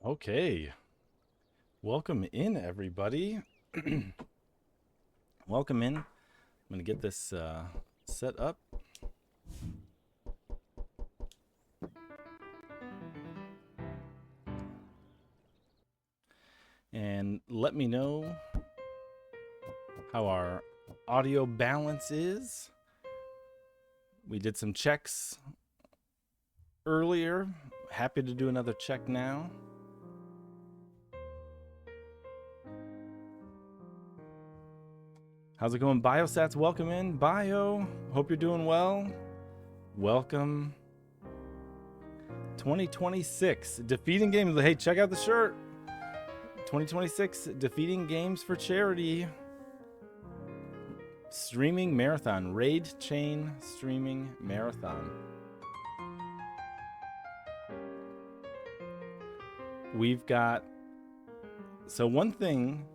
Okay, welcome in, everybody. Welcome in. I'm going to get this set up. And let me know how our audio balance is. We did some checks earlier. Happy to do another check now. How's it going, Biosats? Welcome in, Bio. Hope you're doing well. Welcome. 2026 defeating games. Hey, check out the shirt. 2026 defeating games for charity. Streaming marathon. Raid chain streaming marathon. We've got. So one thing.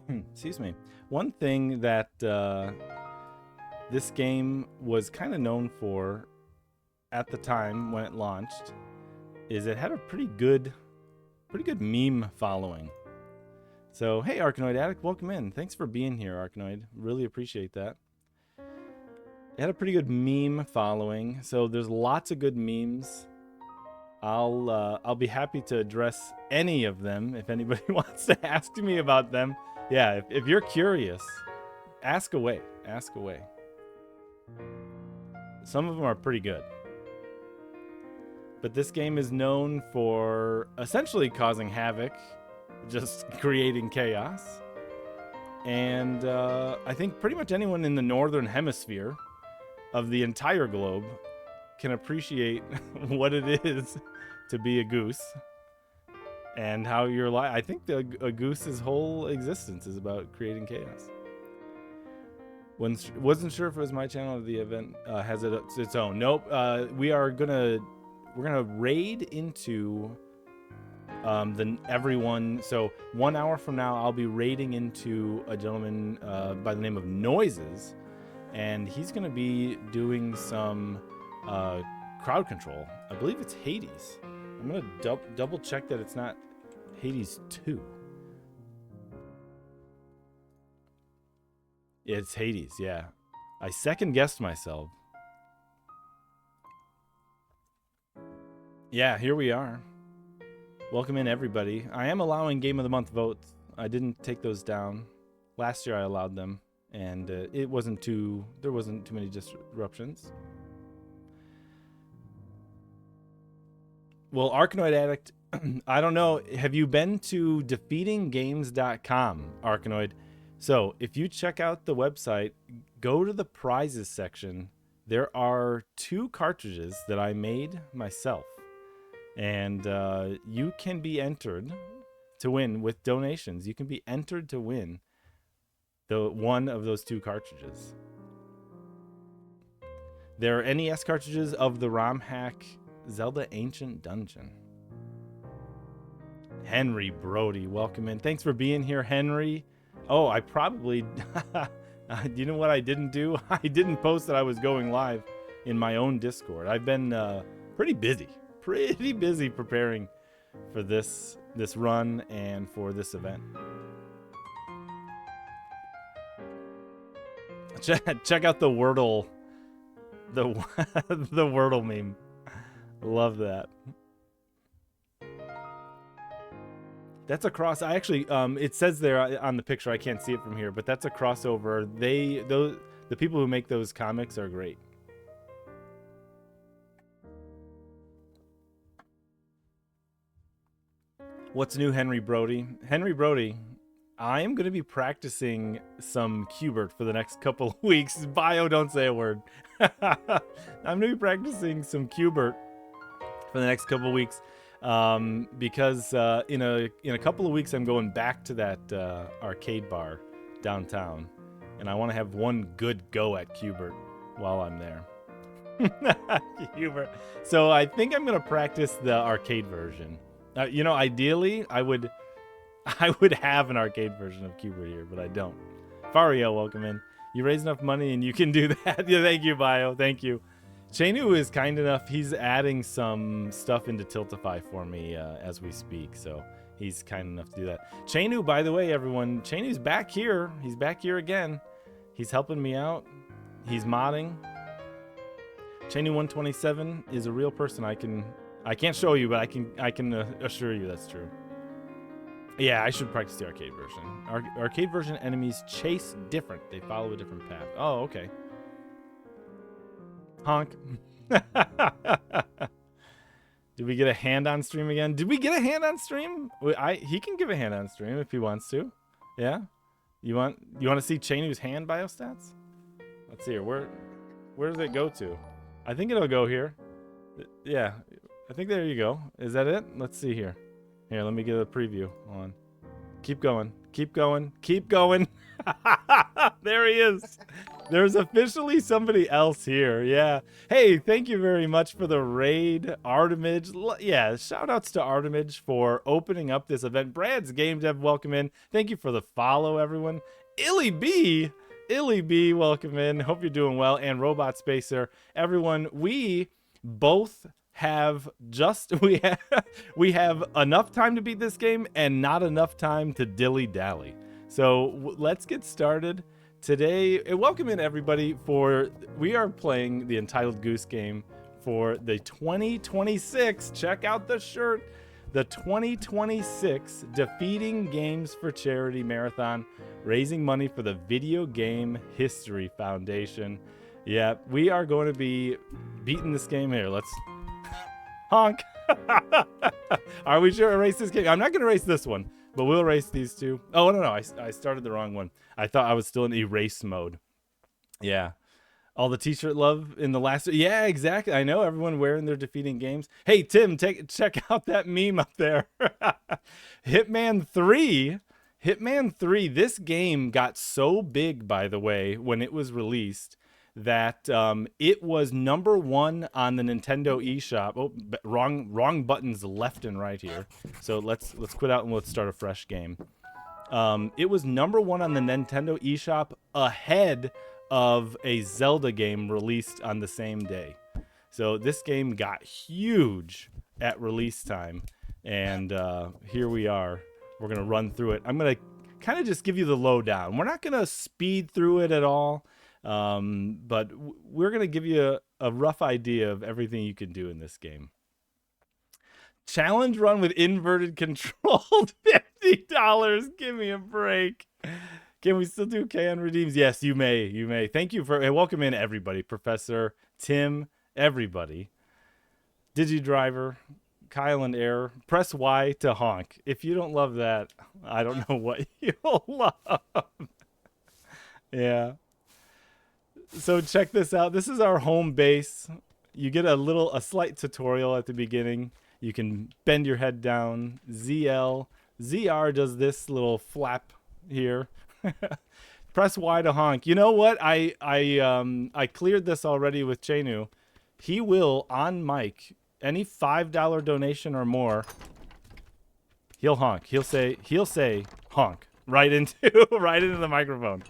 Excuse me. One thing that this game was kind of known for at the time when it launched is it had a pretty good meme following. So, hey, Arkanoid Addict, welcome in. Thanks for being here, Arkanoid. Really appreciate that. It had a pretty good meme following, so there's lots of good memes. I'll be happy to address any of them if anybody wants to ask me about them. Yeah, if you're curious, ask away. Ask away. Some of them are pretty good. But this game is known for essentially causing havoc, just creating chaos. And I think pretty much anyone in the northern hemisphere of the entire globe can appreciate what it is to be a goose. And how your life, I think a goose's whole existence is about creating chaos. Wasn't sure if it was my channel or the event has its own. Nope. We're gonna raid into everyone. So 1 hour from now, I'll be raiding into a gentleman by the name of Noises, and he's gonna be doing some crowd control. I believe it's Hades. I'm gonna double check that it's not Hades 2. It's Hades, yeah. I second guessed myself. Yeah, here we are. Welcome in, everybody. I am allowing Game of the Month votes. I didn't take those down. Last year I allowed them, and there wasn't too many disruptions. Well, Arkanoid Addict, I don't know. Have you been to defeatinggames.com, Arkanoid? So if you check out the website, go to the prizes section. There are 2 cartridges that I made myself. And you can be entered to win with donations. You can be entered to win one of those 2 cartridges. There are NES cartridges of the ROM hack Zelda Ancient Dungeon. Henry Brody, welcome in. Thanks for being here, Henry. Oh, I probably... you know what I didn't do? I didn't post that I was going live in my own Discord. I've been pretty busy preparing for this run and for this event. Check out the Wordle, the Wordle meme. Love that. That's a cross. I actually, it says there on the picture. I can't see it from here, but that's a crossover. The people who make those comics are great. What's new, Henry Brody? Henry Brody, I am going to be practicing some Qbert for the next couple of weeks. Bio, don't say a word. I'm going to be practicing some Qbert for the next couple of weeks because in a couple of weeks I'm going back to that arcade bar downtown, and I want to have one good go at Qbert while I'm there. Qbert. So I think I'm going to practice the arcade version. Ideally, I would have an arcade version of Qbert here, but I don't. Fario, welcome in. You raise enough money and you can do that. Yeah, thank you, Bio. Thank you. Chainu is kind enough. He's adding some stuff into Tiltify for me as we speak. So he's kind enough to do that. Chainu, by the way, everyone, Chainu's back here. He's back here again. He's helping me out. He's modding. Chainu 127 is a real person. I can't show you, but I can assure you that's true. Yeah, I should practice the arcade version. Arcade version enemies chase different. They follow a different path. Oh, okay. Honk. Did we get a hand on stream again? Did we get a hand on stream? He can give a hand on stream if he wants to. Yeah. You want to see Chainu's hand biostats? Let's see here. Where does it go to? I think it'll go here. Yeah. I think there you go. Is that it? Let's see here. Here, let me get a preview on. Keep going. Keep going. Keep going. There he is. There's officially somebody else here. Yeah. Hey, thank you very much for the raid, Artemage. Yeah, shout outs to Artemage for opening up this event. Brad's Game Dev, welcome in. Thank you for the follow, everyone. Illy B, welcome in. Hope you're doing well. And Robot Spacer, everyone. We both have we have enough time to beat this game and not enough time to dilly-dally. So let's get started. Today, welcome in everybody we are playing the Untitled Goose game for the 2026, check out the shirt, the 2026 Defeating Games for Charity Marathon, raising money for the Video Game History Foundation. Yeah, we are going to be beating this game here. Let's honk. Are we sure to race this game? I'm not going to race this one, but we'll race these two. Oh, no, I started the wrong one. I thought I was still in erase mode. Yeah. All the t-shirt love in the last... Yeah, exactly. I know, everyone wearing their Defeating Games. Hey, Tim, check out that meme up there. Hitman 3. Hitman 3. This game got so big, by the way, when it was released, that it was #1 on the Nintendo eShop. Oh, wrong buttons left and right here. So let's quit out and let's start a fresh game. It was #1 on the Nintendo eShop ahead of a Zelda game released on the same day. So this game got huge at release time, and here we are. We're gonna run through it. I'm gonna kind of just give you the lowdown. We're not gonna speed through it at all. But we're going to give you a rough idea of everything you can do in this game. Challenge run with inverted controlled, $50. Give me a break. Can we still do Kaeon redeems? Yes, you may. You may. Thank you for welcome in everybody. Professor, Tim, everybody. DigiDriver, Kyle and Air. Press Y to honk. If you don't love that, I don't know what you'll love. Yeah. So check this out. This is our home base. You get a slight tutorial at the beginning. You can bend your head down. ZR does this little flap here. Press Y to honk. You know what? I cleared this already with Chainu. He will on mic, any $5 donation or more, he'll honk. He'll say honk right into the microphone.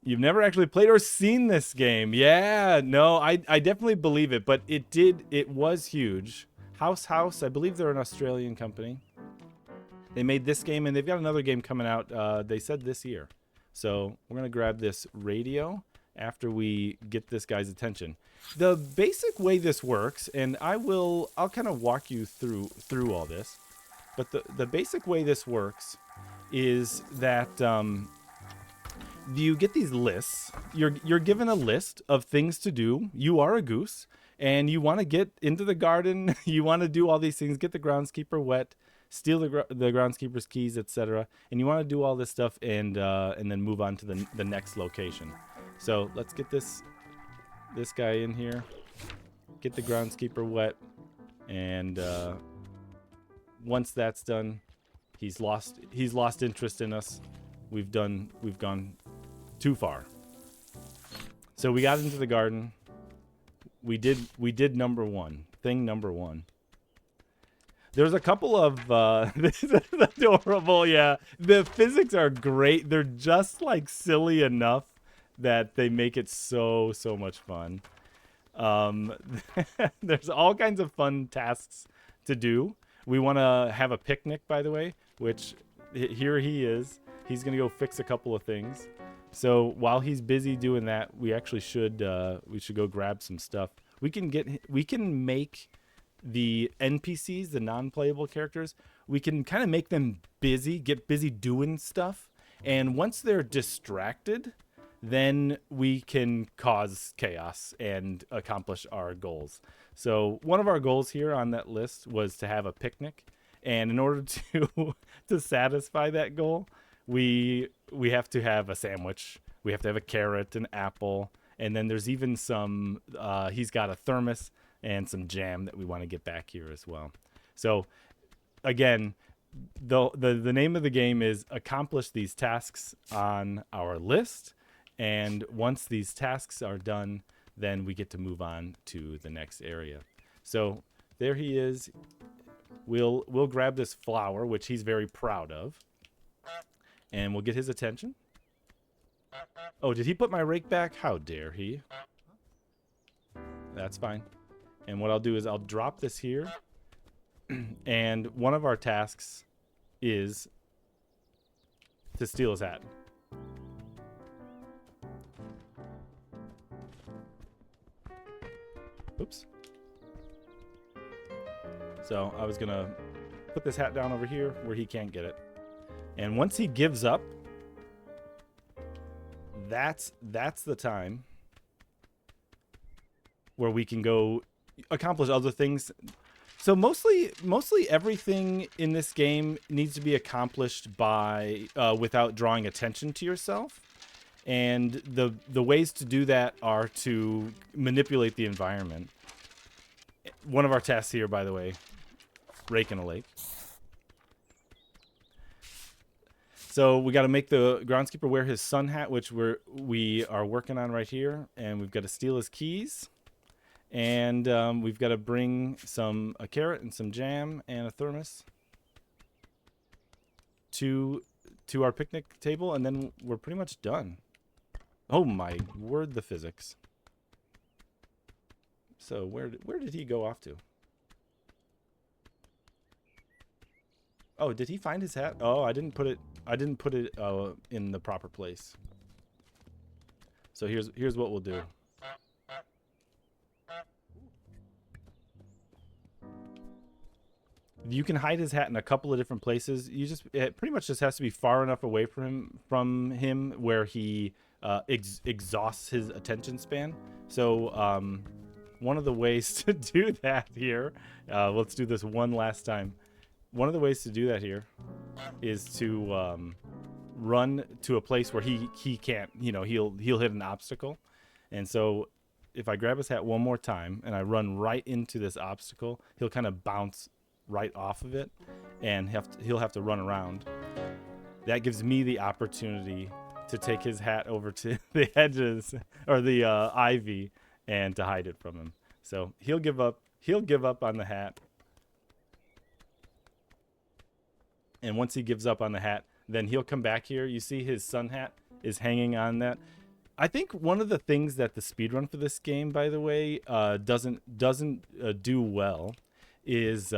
You've never actually played or seen this game. Yeah, no, I definitely believe it, but it was huge. House, I believe they're an Australian company. They made this game, and they've got another game coming out, they said this year. So we're going to grab this radio after we get this guy's attention. The basic way this works, and I'll kind of walk you through all this, but the basic way this works is that... you get these lists. You're given a list of things to do. You are a goose, and you want to get into the garden. You want to do all these things, get the groundskeeper wet, steal the groundskeeper's keys, etc. And you want to do all this stuff and then move on to the next location. So let's get this guy in here, get the groundskeeper wet, and once that's done, he's lost interest in us. We've gone too far. So we got into the garden. We did thing number one. There's a couple of this is adorable. Yeah, the physics are great. They're just like silly enough that they make it so much fun. There's all kinds of fun tasks to do. We want to have a picnic, by the way, which here he is. He's gonna go fix a couple of things. So while he's busy doing that, we actually should go grab some stuff. We can make the NPCs, the non-playable characters, we can kind of make them get busy doing stuff, and once they're distracted, then we can cause chaos and accomplish our goals. So one of our goals here on that list was to have a picnic, and in order to to satisfy that goal, we have to have a sandwich. We have to have a carrot, an apple, and then there's even some he's got a thermos and some jam that we want to get back here as well. So again, the name of the game is accomplish these tasks on our list, and once these tasks are done, then we get to move on to the next area. So there he is. We'll grab this flower, which he's very proud of, and we'll get his attention. Oh, did he put my rake back? How dare he? That's fine. And what I'll do is I'll drop this here, and one of our tasks is to steal his hat. Oops. So I was gonna put this hat down over here where he can't get it. And once he gives up, that's the time where we can go accomplish other things. So mostly everything in this game needs to be accomplished by without drawing attention to yourself. And the ways to do that are to manipulate the environment. One of our tasks here, by the way, rake in a lake. So we got to make the groundskeeper wear his sun hat, which we are working on right here, and we've got to steal his keys, and we've got to bring a carrot and some jam and a thermos to our picnic table, and then we're pretty much done. Oh my word, the physics. So where did he go off to? Oh, did he find his hat? Oh, I didn't put it in the proper place. So here's what we'll do. You can hide his hat in a couple of different places. It pretty much just has to be far enough away from him where he exhausts his attention span. So one of the ways to do that here, let's do this one last time. One of the ways to do that here is to run to a place where he can't, he'll hit an obstacle. And so if I grab his hat one more time and I run right into this obstacle, he'll kind of bounce right off of it, and he'll have to run around. That gives me the opportunity to take his hat over to the hedges or the ivy and to hide it from him. So he'll give up on the hat. And once he gives up on the hat, then he'll come back here. You see his sun hat is hanging on that. I think one of the things that the speedrun for this game, by the way, doesn't do well is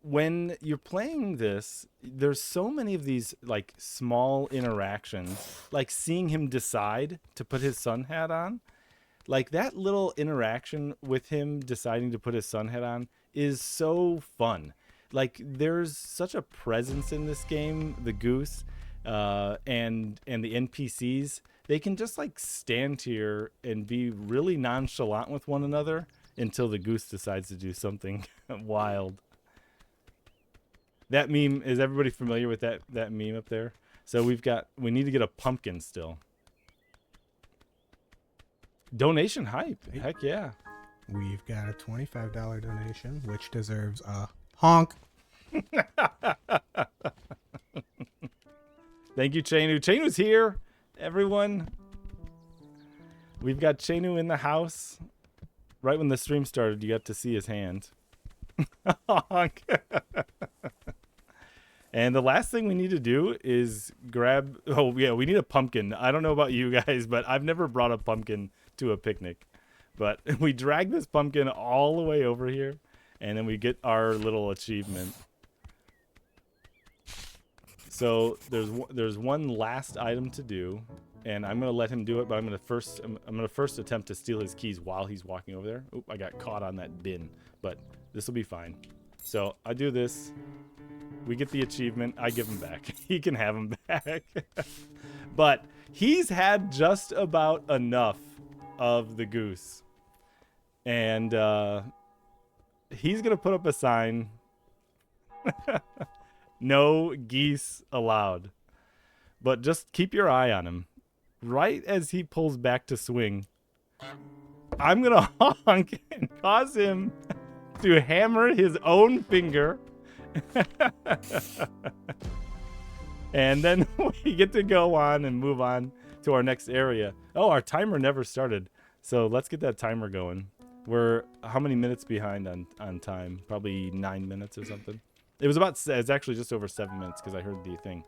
when you're playing this, there's so many of these like small interactions, like seeing him decide to put his sun hat on. Like that little interaction with him deciding to put his sun hat on is so fun. Like there's such a presence in this game, the Goose and the NPCs. They can just like stand here and be really nonchalant with one another until the Goose decides to do something wild. That meme, is everybody familiar with that meme up there? So we need to get a pumpkin still. Donation hype. Heck yeah. We've got a $25 donation, which deserves a honk. Thank you, Chenu. Chenu's here, everyone. We've got Chenu in the house. Right when the stream started, you got to see his hand. Honk. And the last thing we need to do is grab... Oh, yeah, we need a pumpkin. I don't know about you guys, but I've never brought a pumpkin to a picnic. But we drag this pumpkin all the way over here, and then we get our little achievement. So there's one last item to do, and I'm gonna let him do it. But I'm gonna first attempt to steal his keys while he's walking over there. Oop! I got caught on that bin, but this will be fine. So I do this. We get the achievement. I give him back. He can have him back. But he's had just about enough of the goose, and he's gonna put up a sign. No geese allowed. But just keep your eye on him. Right as he pulls back to swing, I'm gonna honk and cause him to hammer his own finger. And then we get to go on and move on to our next area. Oh, our timer never started. So let's get that timer going. We're how many minutes behind on time? Probably 9 minutes or something. It's actually just over 7 minutes because I heard the thing.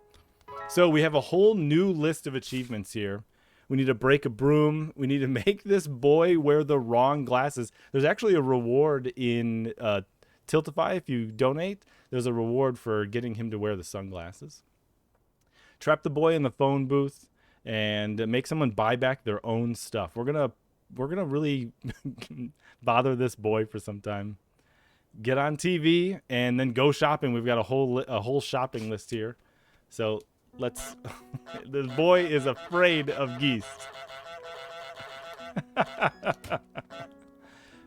So we have a whole new list of achievements here. We need to break a broom. We need to make this boy wear the wrong glasses. There's actually a reward in Tiltify if you donate. There's a reward for getting him to wear the sunglasses. Trap the boy in the phone booth and make someone buy back their own stuff. We're gonna really bother this boy for some time. Get on TV and then go shopping. We've got a whole shopping list here. So let's. This boy is afraid of geese.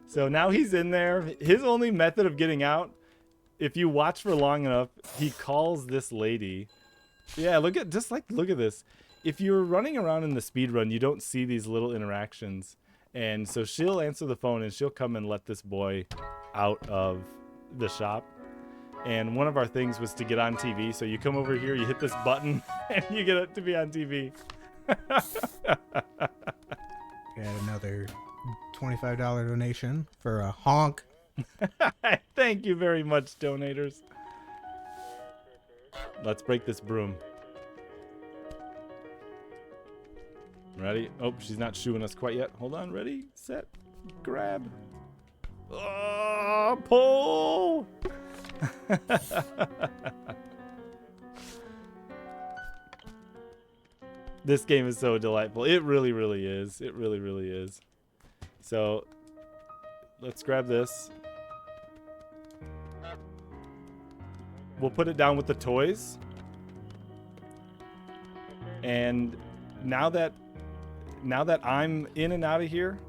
So now he's in there. His only method of getting out, if you watch for long enough, he calls this lady. Yeah, look at this. If you're running around in the speed run, you don't see these little interactions. And so she'll answer the phone and she'll come and let this boy out of the shop. And one of our things was to get on TV. So you come over here, you hit this button, and you get it to be on TV. Got another $25 donation for a honk. Thank you very much, donators. Let's break this broom. Ready? Oh, she's not shooing us quite yet. Hold on. Ready, set, grab. Oh, pull! This game is so delightful. It really, really is. It really, really is. So, let's grab this. We'll put it down with the toys. And now that I'm in and out of here,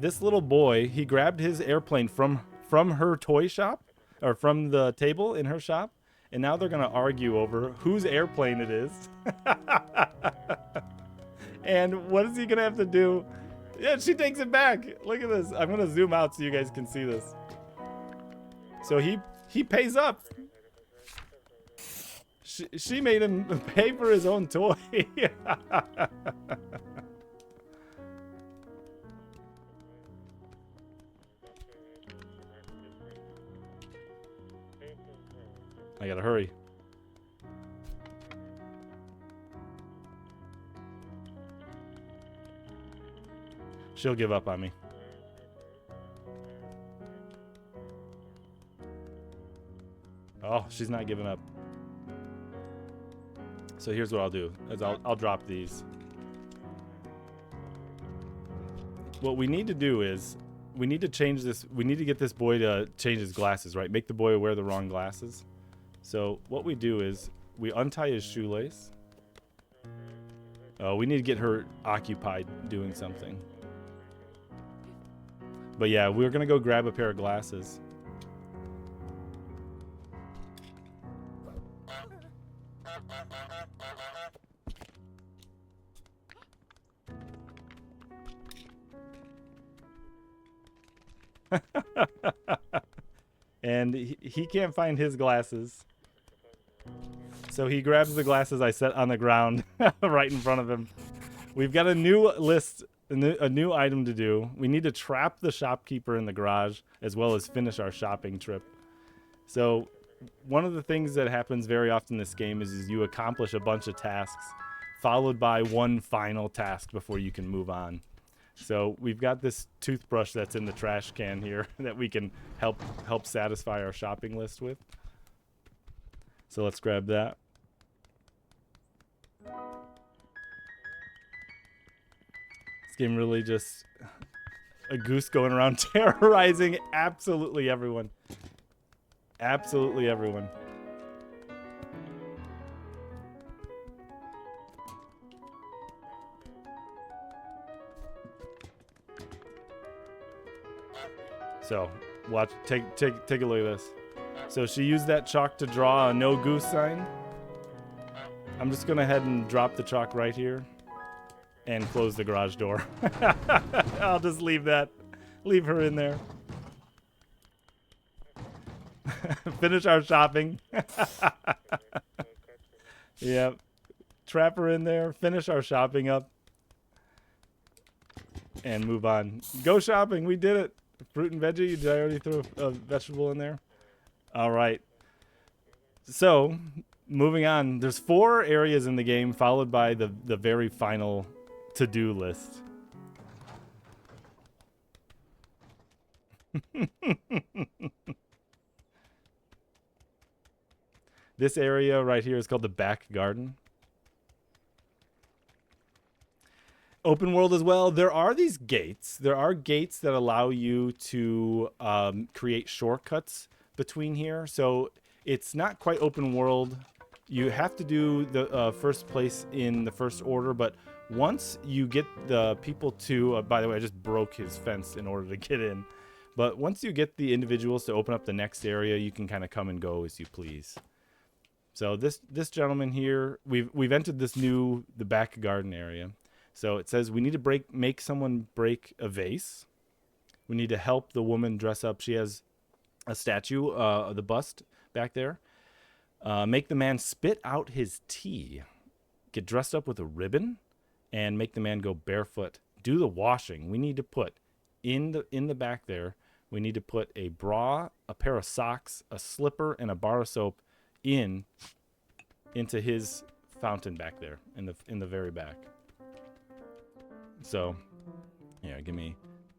this little boy, he grabbed his airplane from her toy shop, or from the table in her shop, and now they're gonna argue over whose airplane it is. And what is he gonna have to do? Yeah, she takes it back. Look at this. I'm gonna zoom out so you guys can see this. So he pays up. She made him pay for his own toy. I gotta hurry. She'll give up on me. Oh, she's not giving up. So here's what I'll do. Is I'll drop these. What we need to do is we need to change this. We need to get this boy to change his glasses, right? Make the boy wear the wrong glasses. So what we do is we untie his shoelace. Oh, we need to get her occupied doing something. But yeah, we're gonna go grab a pair of glasses. And he can't find his glasses. So he grabs the glasses I set on the ground right in front of him. We've got a new list, a new item to do. We need to trap the shopkeeper in the garage as well as finish our shopping trip. So one of the things that happens very often in this game is you accomplish a bunch of tasks followed by one final task before you can move on. So we've got this toothbrush that's in the trash can here that we can help satisfy our shopping list with. So let's grab that. This game really just a goose going around terrorizing absolutely everyone. Absolutely everyone. So, watch, take a look at this. So she used that chalk to draw a no goose sign. I'm just gonna head and drop the chalk right here and close the garage door. I'll just leave her in there. Finish our shopping. Yep. Trap her in there, finish our shopping up, and move on. Go shopping, we did it. Fruit and veggie, did I already throw a vegetable in there? All right. So, moving on. There's 4 areas in the game, followed by the very final to-do list. This area right here is called the back garden. Open world as well. There are these gates. There are gates that allow you to create shortcuts between here. So it's not quite open world. You have to do the first place in the first order, but once you get the people to, by the way, I just broke his fence in order to get in. But once you get the individuals to open up the next area, you can kind of come and go as you please. So this gentleman here, we've entered the back garden area. So it says we need to make someone break a vase. We need to help the woman dress up. She has a statue of the bust back there. Make the man spit out his tea. Get dressed up with a ribbon, and make the man go barefoot. Do the washing. We need to put in the back there. We need to put a bra, a pair of socks, a slipper, and a bar of soap into his fountain back there in the very back. So, yeah, give me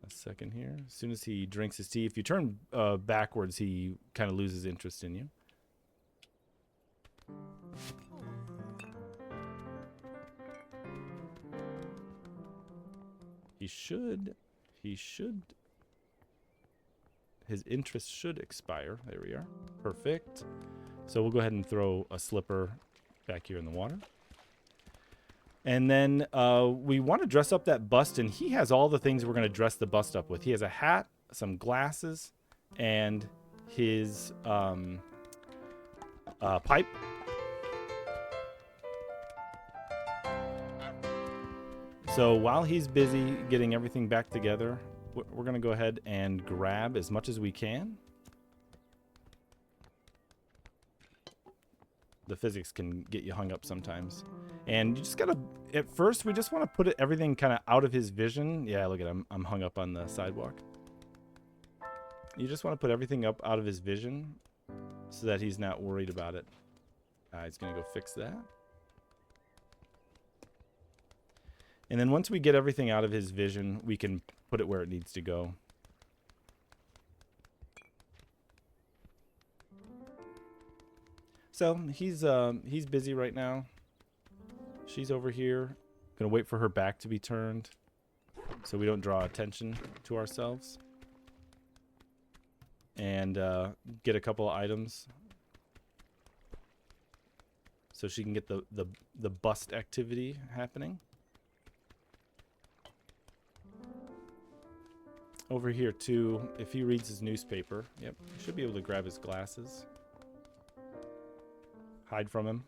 a second here. As soon as he drinks his tea, if you turn backwards, he kind of loses interest in you. His interest should expire. There we are. Perfect. So we'll go ahead and throw a slipper back here in the water. And then we want to dress up that bust, and he has all the things we're going to dress the bust up with. He has a hat, some glasses, and his pipe. So while he's busy getting everything back together, we're going to go ahead and grab as much as we can. The physics can get you hung up sometimes. And you just gotta, at first, we just want to put everything kind of out of his vision. Yeah, look at him. I'm hung up on the sidewalk. You just want to put everything up out of his vision so that he's not worried about it. He's going to go fix that. And then once we get everything out of his vision, we can put it where it needs to go. So he's busy right now. She's over here. Gonna wait for her back to be turned so we don't draw attention to ourselves. And get a couple of items so she can get the bust activity happening. Over here too, if he reads his newspaper, yep, you should be able to grab his glasses. Hide from him.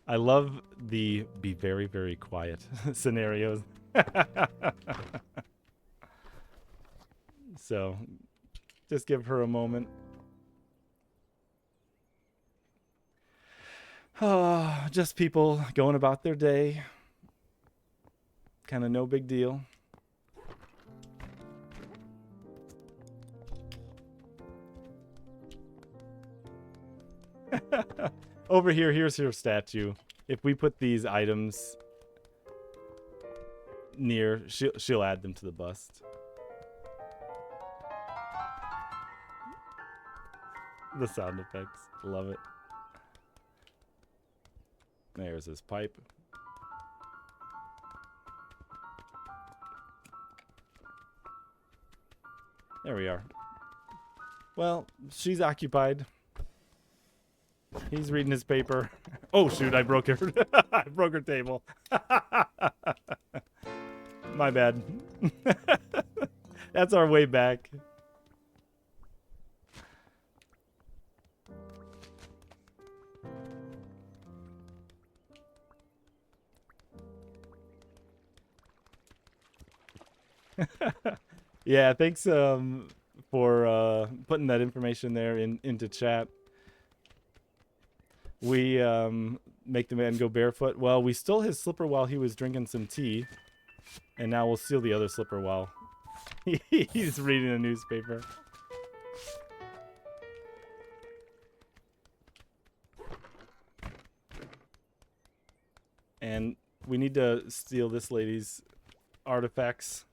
I love the be very, very quiet scenarios. So, just give her a moment. Oh, just people going about their day. Kind of no big deal. Over here, here's her statue. If we put these items near, she'll add them to the bust. The sound effects. Love it. There's his pipe. There we are. Well, she's occupied. He's reading his paper. Oh shoot, I broke her. I broke her table. My bad. That's our way back. Yeah, thanks for putting that information there into chat. We make the man go barefoot. Well, we stole his slipper while he was drinking some tea, and now we'll steal the other slipper while he's reading a newspaper. And we need to steal this lady's artifacts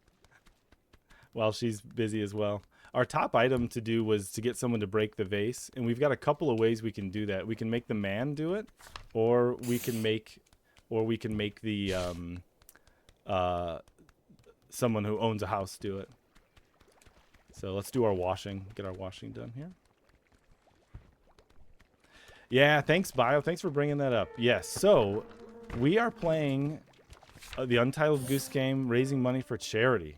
while she's busy as well. Our top item to do was to get someone to break the vase, and we've got a couple of ways we can do that. We can make the man do it, or we can make the someone who owns a house do it. So let's do our washing. Get our washing done here. Yeah, thanks, Bio. Thanks for bringing that up. Yes, so we are playing the Untitled Goose game, raising money for charity.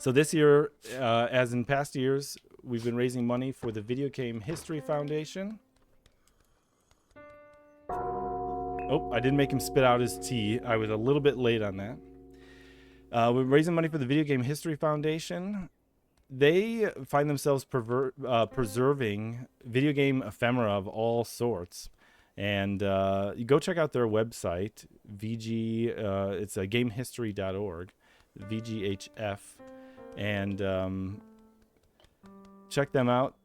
So this year, as in past years, we've been raising money for the Video Game History Foundation. Oh, I didn't make him spit out his tea. I was a little bit late on that. We're raising money for the Video Game History Foundation. They find themselves preserving video game ephemera of all sorts. And you go check out their website, it's gamehistory.org, VGHF. And check them out.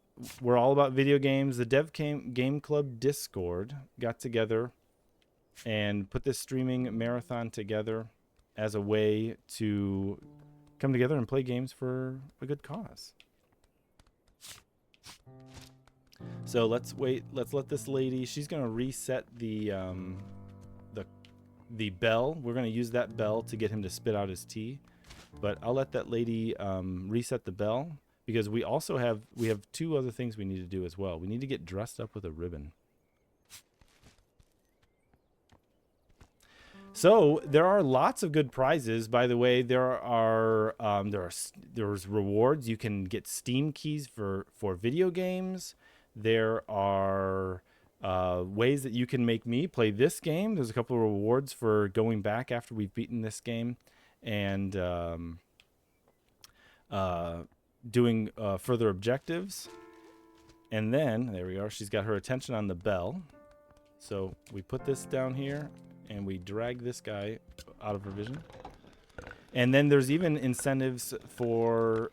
We're all about video games. The Dev Game Club Discord got together and put this streaming marathon together as a way to come together and play games for a good cause. So let's wait. Let's let this lady. She's gonna reset the bell. We're gonna use that bell to get him to spit out his tea. But I'll let that lady reset the bell, because we also have two other things we need to do as well. We need to get dressed up with a ribbon. So there are lots of good prizes. By the way, there's rewards. You can get Steam keys for video games. There are ways that you can make me play this game. There's a couple of rewards for going back after we've beaten this game and doing further objectives. And then, there we are, she's got her attention on the bell. So we put this down here, and we drag this guy out of her vision. And then there's even incentives for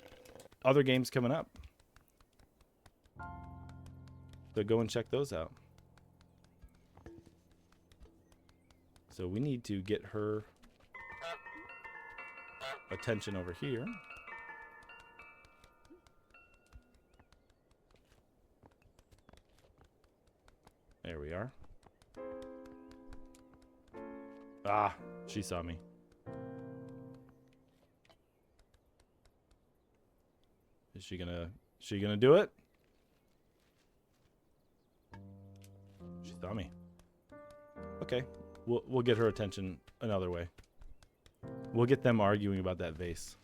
other games coming up. So go and check those out. So we need to get her attention over here. There we are. Ah, she saw me. Is she gonna do it? She saw me. Okay, we'll get her attention another way. We'll get them arguing about that vase.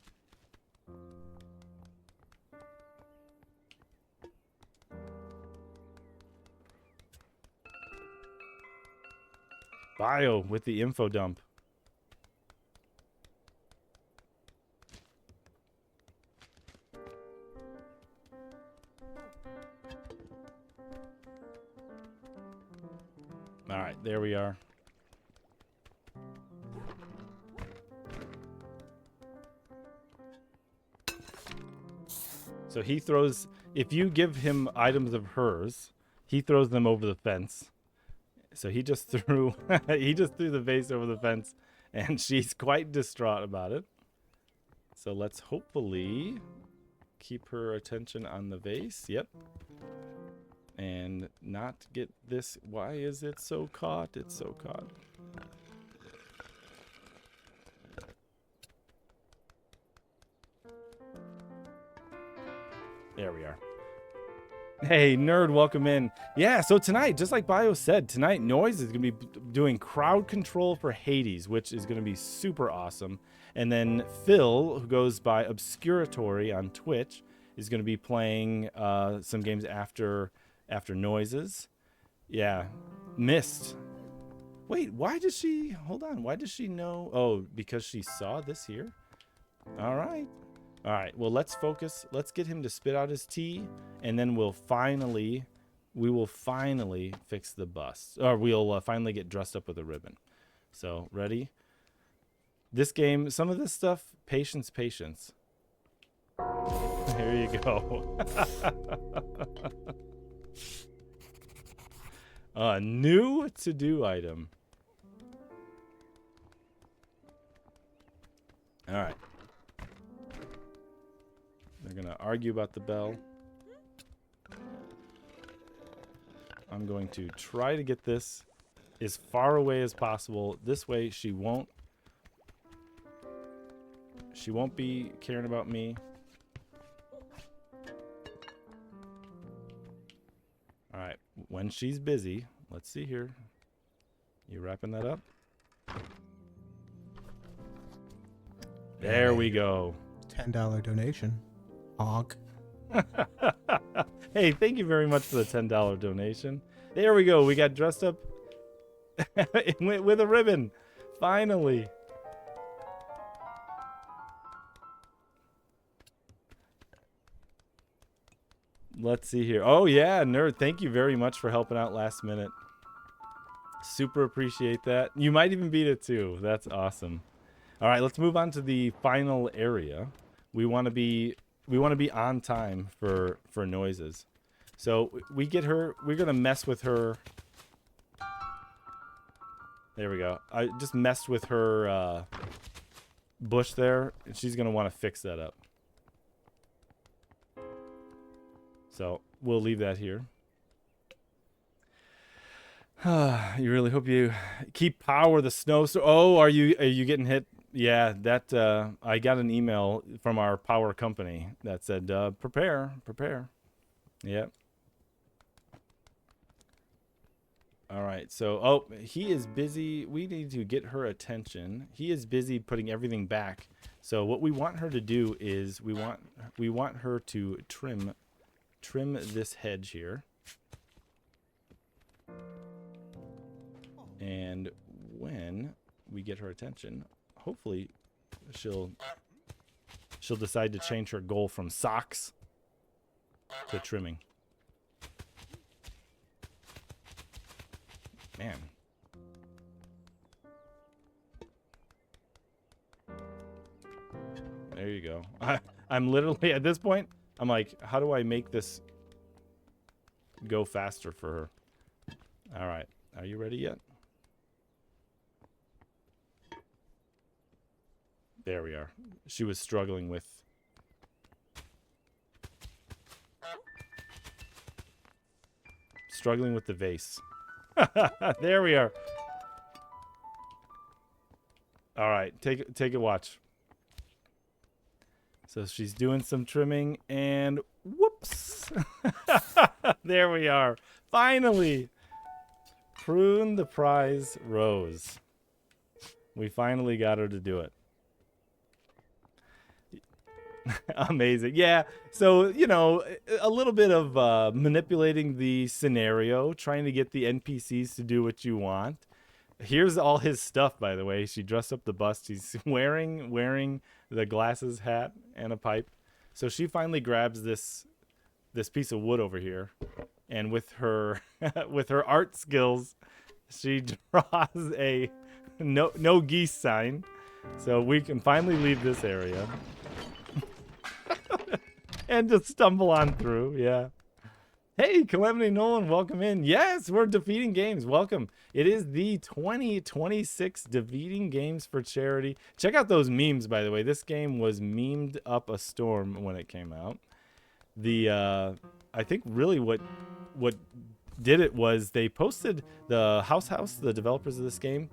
Bio with the info dump. All right, there we are. So he throws, if you give him items of hers, he throws them over the fence. So he just threw he just threw the vase over the fence, and she's quite distraught about it. So let's hopefully keep her attention on the vase. Yep. And not get this. Why is it so caught? It's so caught. There we are. Hey, nerd, welcome in. Yeah, so tonight, just like Bio said, tonight Noise is going to be doing crowd control for Hades, which is going to be super awesome. And then Phil, who goes by Obscuratory on Twitch, is going to be playing some games after Noises. Yeah, Mist. Wait, why does she... Hold on, why does she know... Oh, because she saw this here? All right. All right, well, let's focus. Let's get him to spit out his tea, and then we will finally fix the bust. Or we'll finally get dressed up with a ribbon. So, ready? This game, some of this stuff, patience. There you go. A new to-do item. All right. They're going to argue about the bell. I'm going to try to get this as far away as possible. This way she won't be caring about me. All right, when she's busy, let's see here. You wrapping that up? There we go. $10 donation. Hog. Hey, thank you very much for the $10 donation. There we go. We got dressed up with a ribbon. Finally. Let's see here. Oh, yeah, nerd. Thank you very much for helping out last minute. Super appreciate that. You might even beat it too. That's awesome. All right, let's move on to the final area. We want to be on time for Noises. So we get her, we're going to mess with her. There we go. I just messed with her bush there, and she's going to want to fix that up. So we'll leave that here. You really hope you keep power the snow. So, oh, are you getting hit? Yeah, that I got an email from our power company that said prepare. Yep. All right. So, oh, he is busy. We need to get her attention. He is busy putting everything back. So what we want her to do is we want her to trim this hedge here. And when we get her attention, hopefully she'll decide to change her goal from socks to trimming. Man. There you go. I'm literally, at this point, I'm like, how do I make this go faster for her? All right. Are you ready yet? There we are. She was struggling with... the vase. There we are. All right, take a watch. So she's doing some trimming, and whoops. There we are. Finally. Prune the prize rose. We finally got her to do it. Amazing. Yeah. So, you know, a little bit of manipulating the scenario, trying to get the NPCs to do what you want. Here's all his stuff, by the way. She dressed up the bust. He's wearing the glasses, hat, and a pipe. So she finally grabs this piece of wood over here, and with her art skills, she draws a no geese sign. So we can finally leave this area. and just stumble on through. Yeah. Hey, Calamity Nolan, welcome in. Yes, we're Defeating Games. Welcome. It is the 2026 Defeating Games for Charity. Check out those memes, by the way. This game was memed up a storm when it came out. I think really what did it was they posted the House, the developers of this game.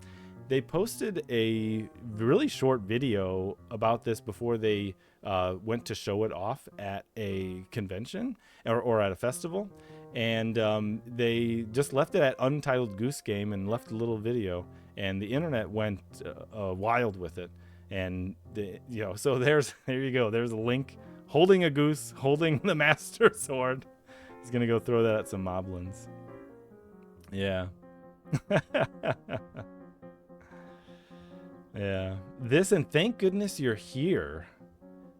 They posted a really short video about this before they went to show it off at a convention or at a festival. And they just left it at Untitled Goose Game and left a little video. And the internet went wild with it. And, so there you go. There's a link holding a goose, holding the Master Sword. He's going to go throw that at some moblins. Yeah. Yeah, this and Thank Goodness You're Here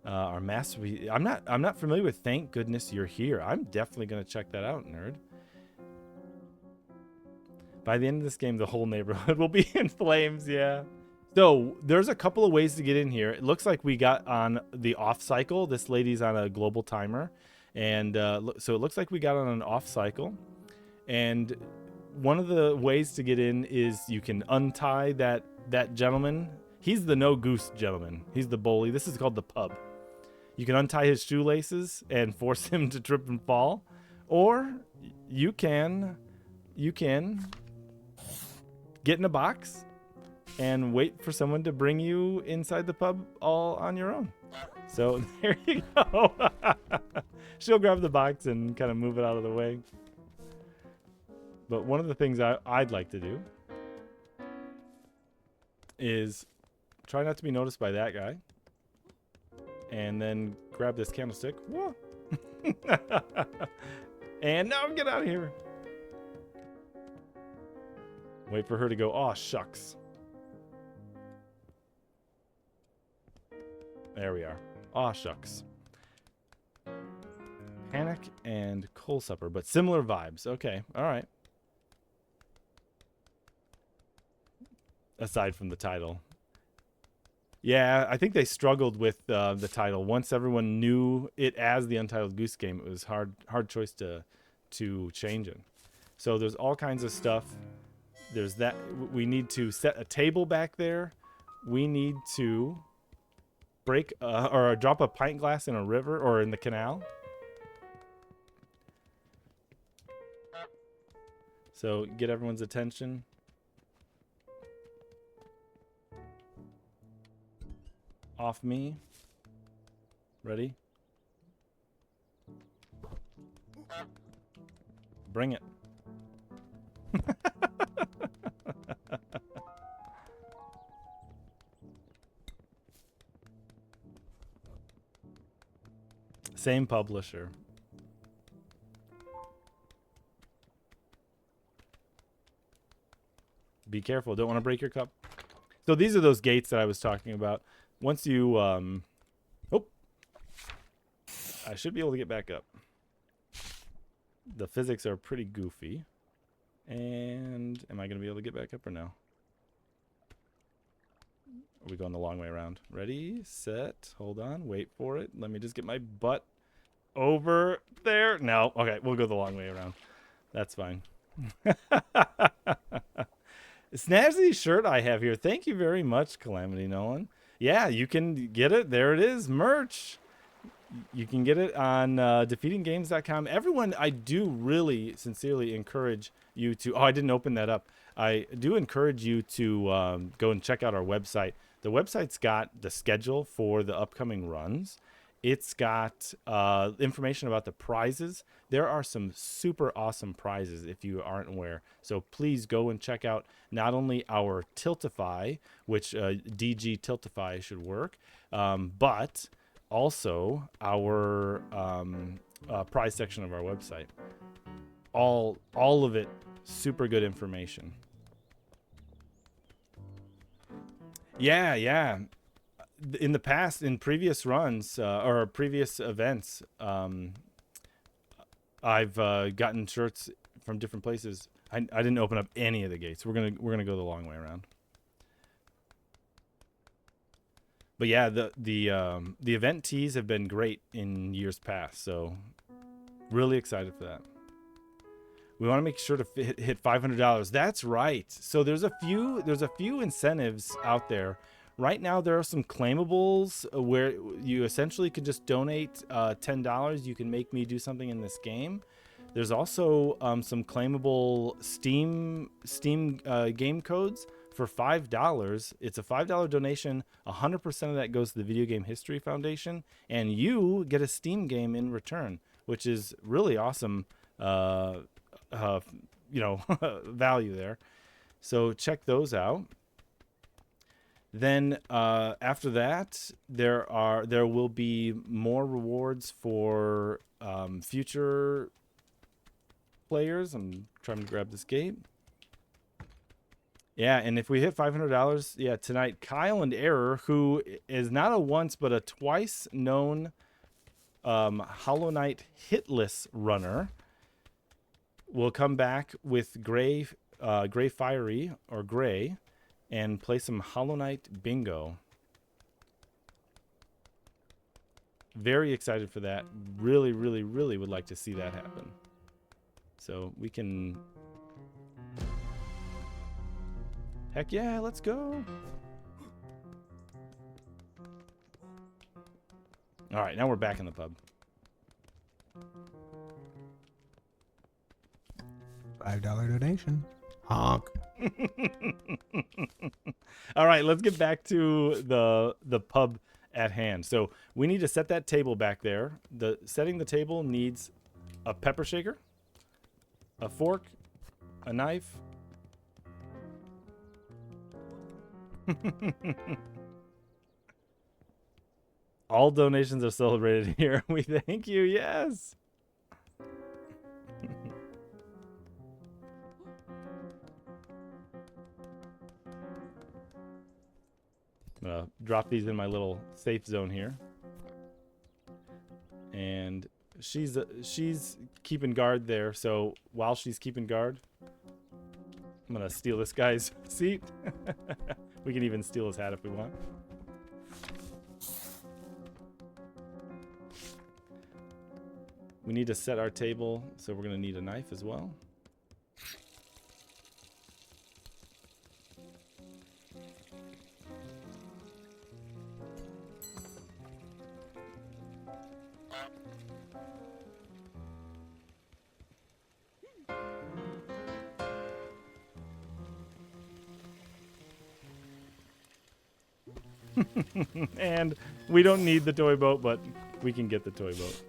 are massive. I'm not familiar with Thank Goodness You're Here. I'm definitely gonna check that out, nerd. By the end of this game, the whole neighborhood will be in flames. Yeah. So there's a couple of ways to get in here. It looks like we got on the off cycle. This lady's on a global timer, and so it looks like we got on an off cycle. And one of the ways to get in is you can untie that gentleman. He's the no goose gentleman. He's the bully. This is called the pub. You can untie his shoelaces and force him to trip and fall, or you can get in a box and wait for someone to bring you inside the pub all on your own. So there you go. She'll grab the box and kind of move it out of the way. But one of the things I'd like to do is try not to be noticed by that guy. And then grab this candlestick. Whoa. And now get out of here. Wait for her to go, "Aw, shucks." There we are. Aw, shucks. Panic and Coal Supper, but similar vibes. Okay, all right. Aside from the title. Yeah, I think they struggled with the title. Once everyone knew it as the Untitled Goose Game, it was hard choice to change it. So there's all kinds of stuff. There's that. We need to set a table back there. We need to break or drop a pint glass in a river or in the canal. So get everyone's attention. Off me. Ready? Bring it. Same publisher. Be careful. Don't want to break your cup. So these are those gates that I was talking about. Once you, I should be able to get back up. The physics are pretty goofy. And am I going to be able to get back up or no? Are we going the long way around? Ready, set, hold on, wait for it. Let me just get my butt over there. No, okay, we'll go the long way around. That's fine. Snazzy shirt I have here. Thank you very much, Calamity Nolan. Yeah, you can get it. There it is, merch. You can get it on defeatinggames.com. Everyone, I do really sincerely encourage you to... Oh, I didn't open that up. I do encourage you to go and check out our website. The website's got the schedule for the upcoming runs. It's got information about the prizes. There are some super awesome prizes if you aren't aware. So please go and check out not only our Tiltify, which DG Tiltify should work, but also our prize section of our website. All of it, super good information. Yeah. In the past, in previous runs or previous events, I've gotten shirts from different places. I didn't open up any of the gates. We're gonna go the long way around. But yeah, the event teas have been great in years past, so really excited for that. We want to make sure to hit $500. That's right. So there's a few incentives out there. Right now there are some claimables where you essentially could just donate $10. You can make me do something in this game. There's also some claimable Steam game codes for $5. It's a $5 donation. 100% of that goes to the Video Game History Foundation, and you get a Steam game in return, which is really awesome. Value there. So check those out. Then after that, there will be more rewards for future players. I'm trying to grab this gate. Yeah, and if we hit $500, yeah, tonight, Kaeon Error, who is not a once but a twice known Hollow Knight hitless runner, will come back with Gray Fiery or Gray and play some Hollow Knight bingo. Very excited for that. Really, really, really would like to see that happen. So we can... Heck yeah, let's go. All right, now we're back in the pub. $5 donation. Honk. All right, let's get back to the pub at hand. So we need to set that table back there. Setting the table needs a pepper shaker, a fork, a knife. All donations are celebrated here. We thank you. Yes. I'm gonna drop these in my little safe zone here, and she's keeping guard there. So while she's keeping guard, I'm gonna steal this guy's seat. We can even steal his hat if we want. We need to set our table, so we're gonna need a knife as well. And we don't need the toy boat, but we can get the toy boat.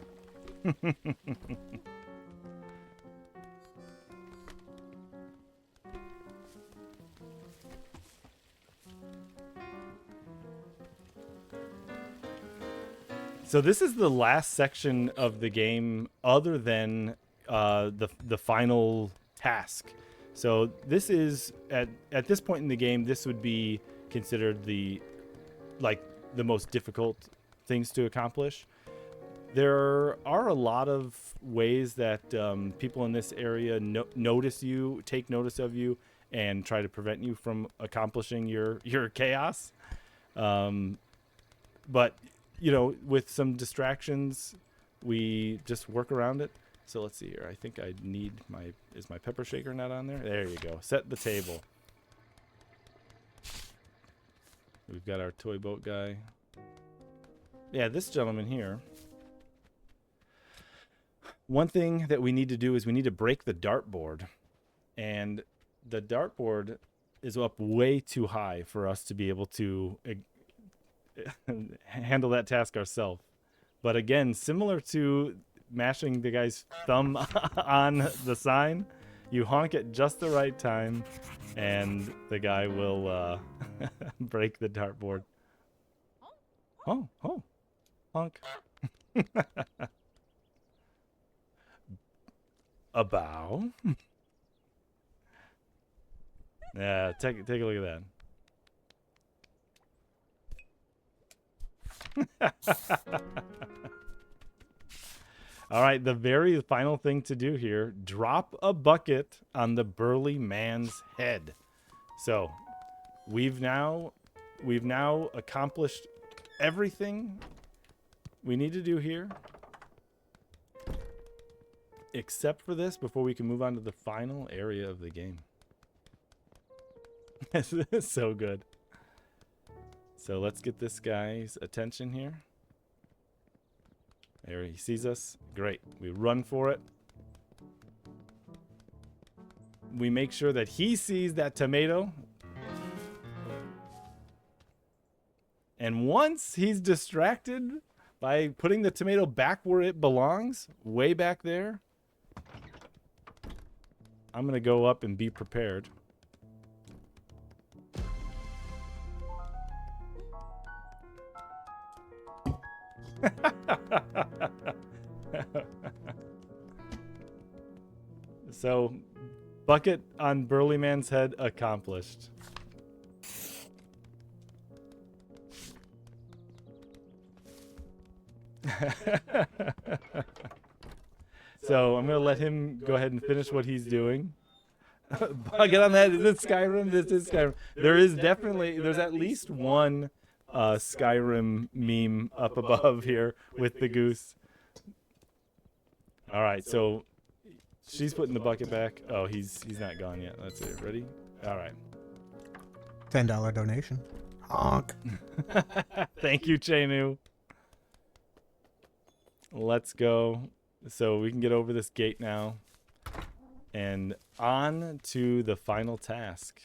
So this is the last section of the game other than the final task. So this is at this point in the game, this would be considered the most difficult things to accomplish. There are a lot of ways that people in this area notice you, take notice of you, and try to prevent you from accomplishing your chaos. But you know, with some distractions, we just work around it. So let's see here. I think I need is my pepper shaker not on there? There you go. Set the table. We've got our toy boat guy. Yeah, this gentleman here. One thing that we need to do is we need to break the dartboard. And the dartboard is up way too high for us to be able to handle that task ourselves. But again, similar to mashing the guy's thumb on the sign, you honk at just the right time, and the guy will break the dartboard. Oh, honk. A bow. Yeah, take a look at that. All right, the very final thing to do here, drop a bucket on the burly man's head. So we've now accomplished everything we need to do here, except for this, before we can move on to the final area of the game. This is so good. So let's get this guy's attention here. There, he sees us. Great. We run for it. We make sure that he sees that tomato. And once he's distracted by putting the tomato back where it belongs, way back there, I'm going to go up and be prepared. So, bucket on Burly Man's head accomplished. So I'm gonna let him go ahead and finish what he's doing. Bucket on that. Is it Skyrim? This is Skyrim. There's at least one Skyrim meme up above here with the goose. All right, so she's putting the bucket back. Oh, he's not gone yet. That's it. Ready? All right. $10 donation. Honk. Thank you, Chenu. Let's go. So we can get over this gate now. And on to the final task.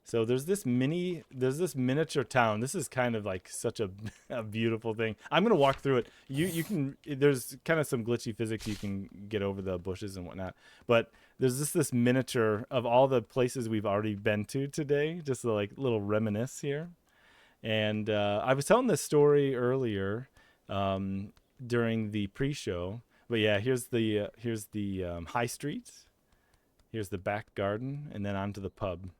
So there's this miniature town. This is kind of like such a beautiful thing. I'm gonna walk through it. You can. There's kind of some glitchy physics. You can get over the bushes and whatnot. But there's this miniature of all the places we've already been to today. Just a, like little reminisce here. And I was telling this story earlier during the pre-show. But yeah, here's the high street. Here's the back garden, and then onto the pub.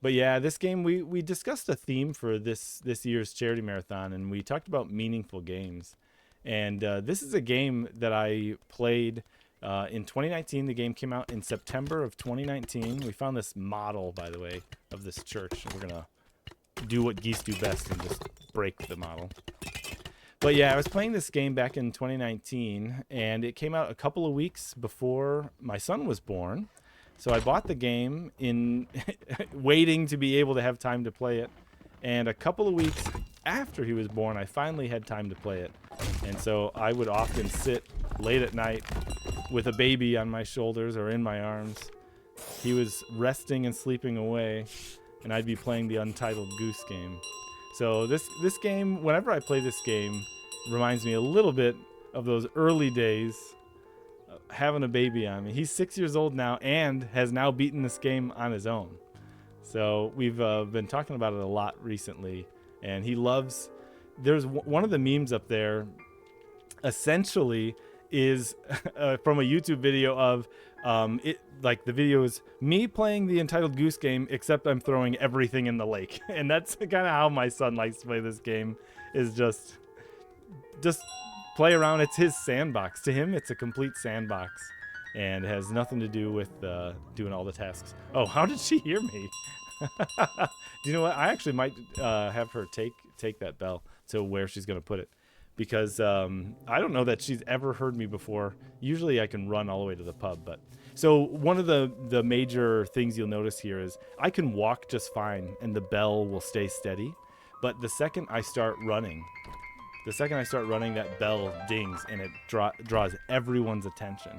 But yeah, this game, we discussed a theme for this year's charity marathon, and we talked about meaningful games. And this is a game that I played in 2019. The game came out in September of 2019. We found this model, by the way, of this church. We're going to do what geese do best and just break the model. But yeah, I was playing this game back in 2019, and it came out a couple of weeks before my son was born. So I bought the game in waiting to be able to have time to play it. And a couple of weeks after he was born, I finally had time to play it. And so I would often sit late at night with a baby on my shoulders or in my arms. He was resting and sleeping away, and I'd be playing the Untitled Goose game. So this game, whenever I play this game, reminds me a little bit of those early days having a baby on me. He's 6 years old now and has now beaten this game on his own. So we've been talking about it a lot recently, and he loves. There's one of the memes up there essentially is from a YouTube video of it, like the video is me playing the Untitled Goose game, except I'm throwing everything in the lake. And that's kind of how my son likes to play this game, is just play around. It's his sandbox. To him, it's a complete sandbox, and it has nothing to do with doing all the tasks. Oh, how did she hear me? Do you know what? I actually might have her take that bell to where she's going to put it, because I don't know that she's ever heard me before. Usually I can run all the way to the pub. But so one of the major things you'll notice here is I can walk just fine, and the bell will stay steady. But the second I start running, that bell dings, and it draws everyone's attention.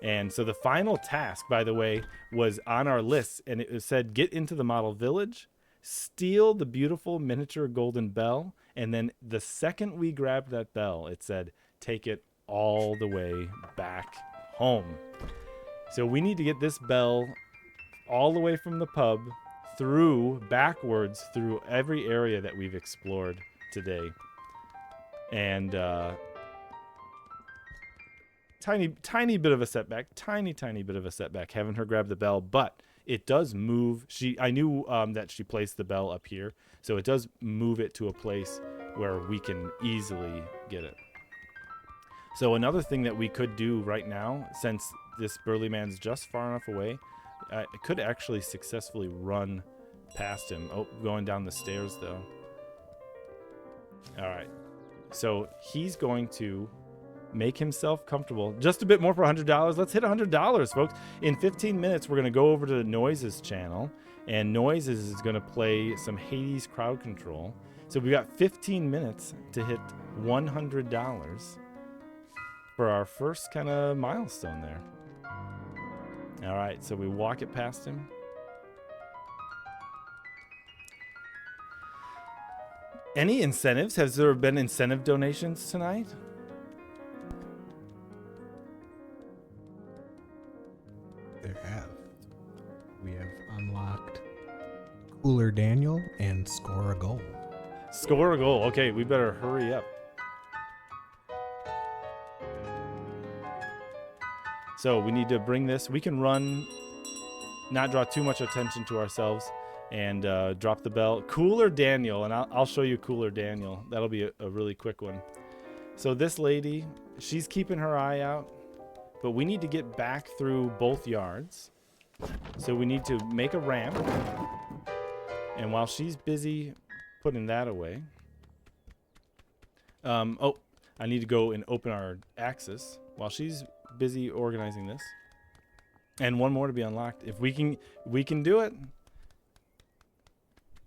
And so the final task, by the way, was on our list, and it said, get into the model village, steal the beautiful miniature golden bell, and then the second we grabbed that bell, it said, take it all the way back home. So we need to get this bell all the way from the pub backwards through every area that we've explored today. And tiny bit of a setback, tiny bit of a setback having her grab the bell, but it does move. I knew that she placed the bell up here, so it does move it to a place where we can easily get it. So another thing that we could do right now, since this burly man's just far enough away, I could actually successfully run past him. Oh, going down the stairs though. All right. So he's going to make himself comfortable. Just a bit more for $100. Let's hit $100, folks. In 15 minutes, we're going to go over to Noise's channel, and Noises is going to play some Hades crowd control. So we've got 15 minutes to hit $100 for our first kind of milestone there. All right, so we walk it past him. Any incentives? Has there been incentive donations tonight? There have. We have unlocked Cooler Daniel and Score a Goal. Score a goal. Okay, we better hurry up. So we need to bring this. We can run, not draw too much attention to ourselves, and drop the bell. Cooler Daniel, and I'll show you Cooler Daniel. That'll be a really quick one. So this lady, she's keeping her eye out, but we need to get back through both yards. So we need to make a ramp. And while she's busy putting that away, oh, I need to go and open our axis while she's busy organizing this. And one more to be unlocked. If we can do it.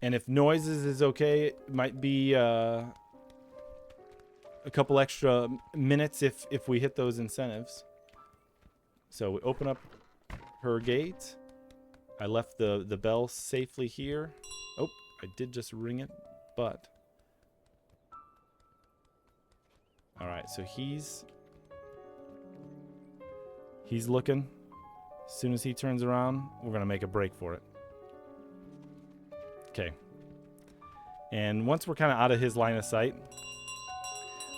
And if Noises is okay, it might be a couple extra minutes if we hit those incentives. So we open up her gate. I left the bell safely here. Oh, I did just ring it, but... Alright, so he's looking. As soon as he turns around, we're going to make a break for it. Okay. And once we're kind of out of his line of sight,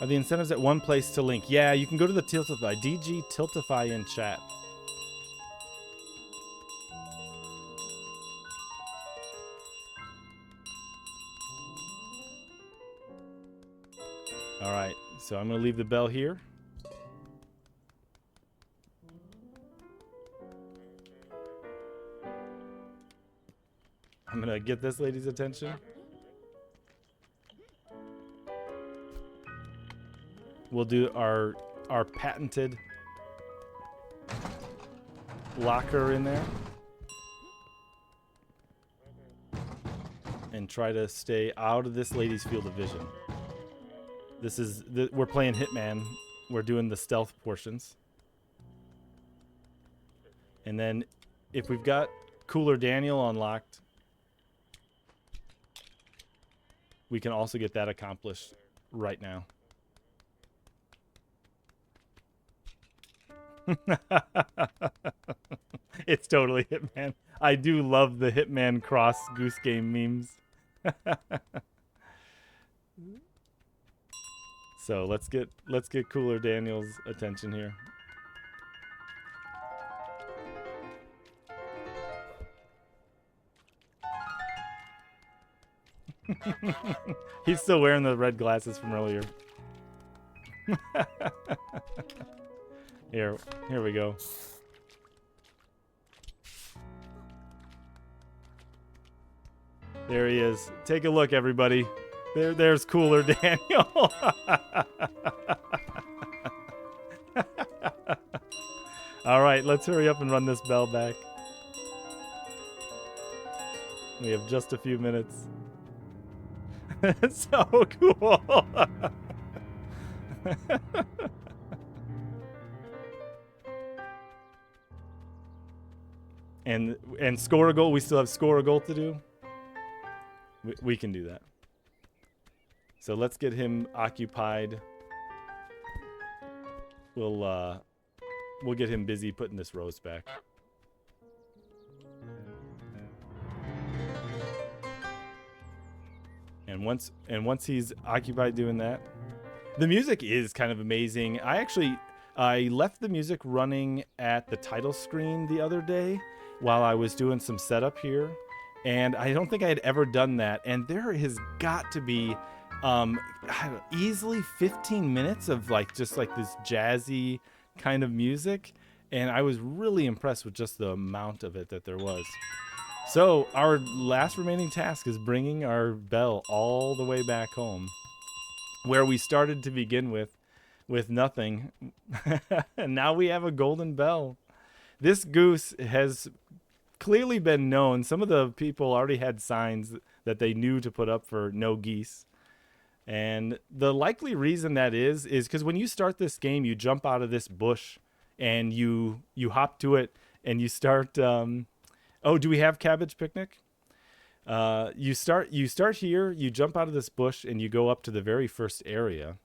are the incentives at one place to link? Yeah, you can go to the Tiltify. DG Tiltify in chat. All right, so I'm going to leave the bell here. I'm going to get this lady's attention. We'll do our patented locker in there. And try to stay out of this lady's field of vision. This is we're playing Hitman. We're doing the stealth portions. And then if we've got Cooler Daniel unlocked, we can also get that accomplished right now. It's totally Hitman. I do love the Hitman cross Goose Game memes. So let's get Cooler Daniel's attention here. He's still wearing the red glasses from earlier. Here we go. There he is. Take a look, everybody. There's Cooler Daniel. All right, let's hurry up and run this bell back. We have just a few minutes. It's so cool. And score a goal. We still have score a goal to do. We can do that. So let's get him occupied. We'll get him busy putting this rose back. And once he's occupied doing that, the music is kind of amazing. I left the music running at the title screen the other day while I was doing some setup here, and I don't think I had ever done that. And there has got to be easily 15 minutes of just this jazzy kind of music, and I was really impressed with just the amount of it that there was. So our last remaining task is bringing our bell all the way back home. where we started to begin with nothing. And now we have a golden bell. This goose has clearly been known. Some of the people already had signs that they knew to put up for no geese. And the likely reason that is because when you start this game, you jump out of this bush and you hop to it and you start. Oh, do we have cabbage picnic? You start here. You jump out of this bush and you go up to the very first area,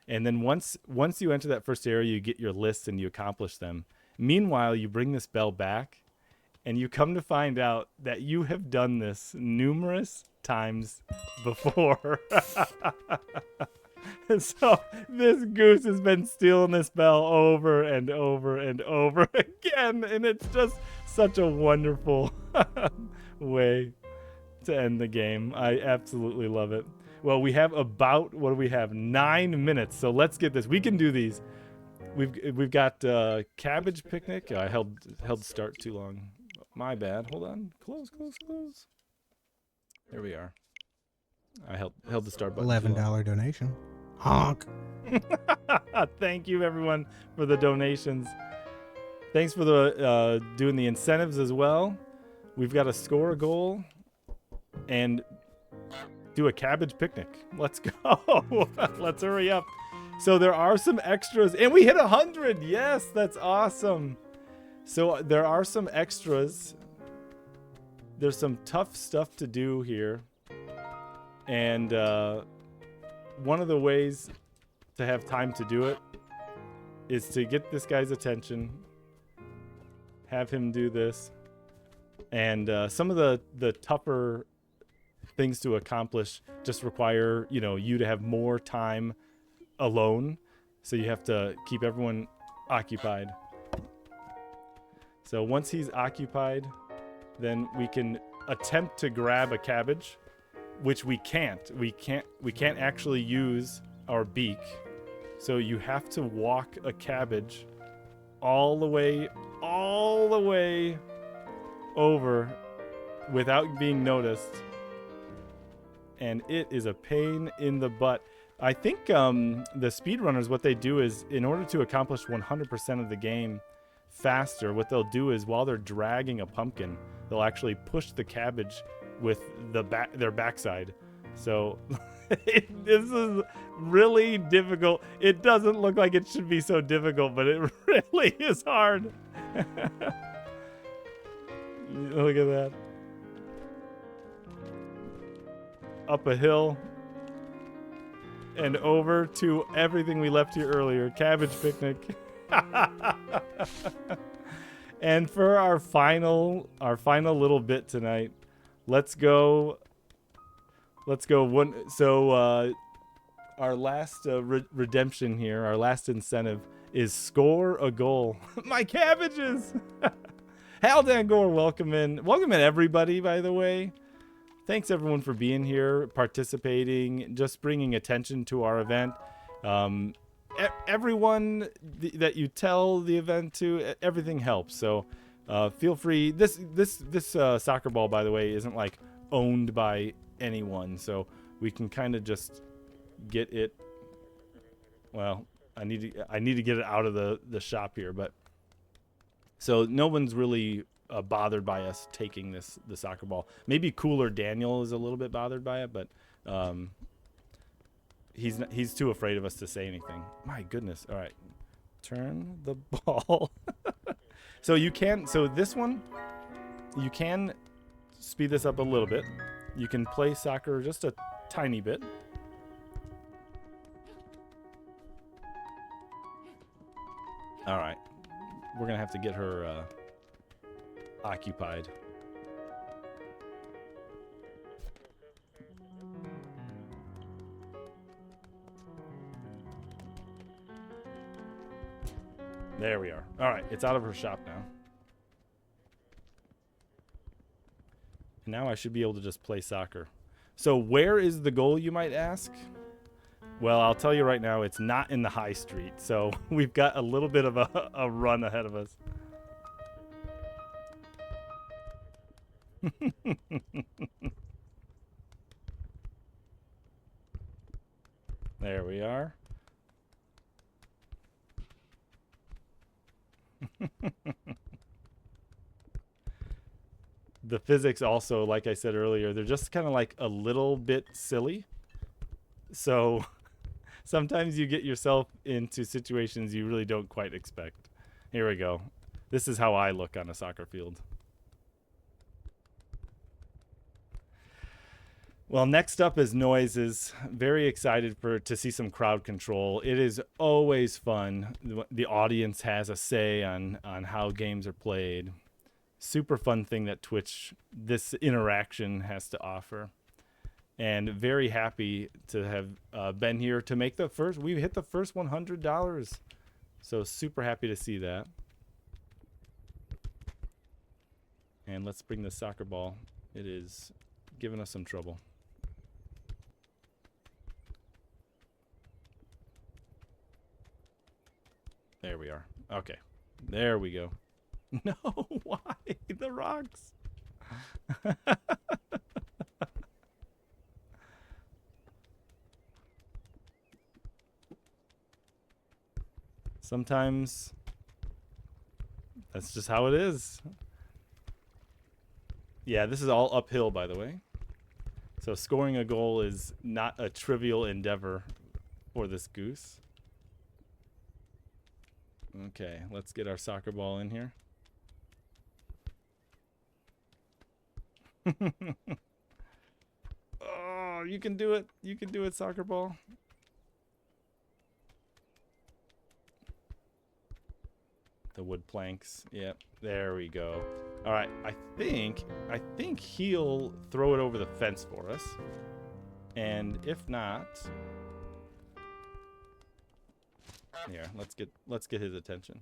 and then once you enter that first area, you get your lists and you accomplish them. Meanwhile, you bring this bell back, and you come to find out that you have done this numerous times before. So this goose has been stealing this bell over and over and over again, and it's just such a wonderful way to end the game. I absolutely love it. Well, we have about, what do we have? 9 minutes. So let's get this. We can do these. We've got cabbage picnic. I held start too long. My bad. Hold on. Close. There we are. I held the start button. $11 donation. Honk. Thank you everyone for the donations. Thanks for the doing the incentives as well. We've got to score a goal and do a cabbage picnic. Let's go. Let's hurry up. So there are some extras, and we hit 100. Yes, that's awesome. So there are some extras. There's some tough stuff to do here. And one of the ways to have time to do it is to get this guy's attention, have him do this. And some of the tougher things to accomplish just require, you to have more time alone. So you have to keep everyone occupied. So once he's occupied, then we can attempt to grab a cabbage, which we can't. We can't actually use our beak. So you have to walk a cabbage all the way over without being noticed. And it is a pain in the butt. I think the speedrunners, what they do is, in order to accomplish 100% of the game faster, what they'll do is, while they're dragging a pumpkin, they'll actually push the cabbage with their backside. So this is really difficult. It doesn't look like it should be so difficult, but it really is hard. Look at that. Up a hill and over to everything we left here earlier. Cabbage picnic. And for our final little bit tonight, let's go one. So our last redemption here, our last incentive is score a goal. My cabbages. Haldan Gore, welcome in everybody, by the way. Thanks everyone for being here, participating, just bringing attention to our event. Everyone that you tell the event to, everything helps. So feel free. This soccer ball, by the way, isn't like owned by anyone, so we can kind of just get it. Well, I need to get it out of the shop here, but so no one's really bothered by us taking the soccer ball. Maybe Cooler Daniel is a little bit bothered by it, but he's too afraid of us to say anything. My goodness. All right, turn the ball. So this one, you can speed this up a little bit. You can play soccer just a tiny bit. All right, we're gonna have to get her occupied. There we are. All right, it's out of her shop now. And now I should be able to just play soccer. So where is the goal, you might ask? Well, I'll tell you right now, it's not in the high street. So we've got a little bit of a run ahead of us. There we we are. The physics also, like I said earlier, they're just kind of like a little bit silly. So sometimes you get yourself into situations you really don't quite expect. Here we go. This is how I look on a soccer field. Well, next up is noises. Very excited to see some crowd control. It is always fun. The audience has a say on how games are played. Super fun thing that Twitch, this interaction, has to offer. And very happy to have been here to make the first. We've hit the first $100. So super happy to see that. And let's bring the soccer ball. It is giving us some trouble. There we are. Okay. There we go. No, why? The rocks. Sometimes that's just how it is. Yeah, this is all uphill, by the way. So scoring a goal is not a trivial endeavor for this Goose. Okay, let's get our soccer ball in here. Oh, you can do it. You can do it, soccer ball. The wood planks. Yep, there we go. All right, I think he'll throw it over the fence for us. And if not, here, let's get his attention.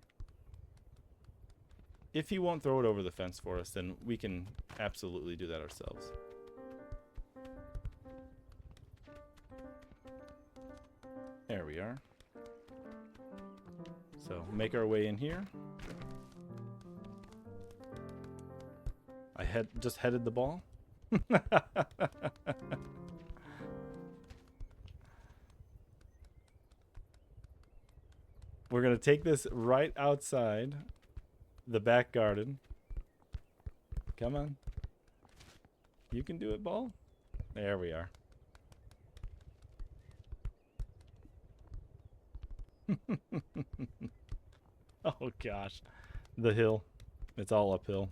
If he won't throw it over the fence for us, then we can absolutely do that ourselves. There we are. So make our way in here. I just headed the ball. We're going to take this right outside the back garden. Come on. You can do it, ball. There we are. Oh gosh. The hill. It's all uphill.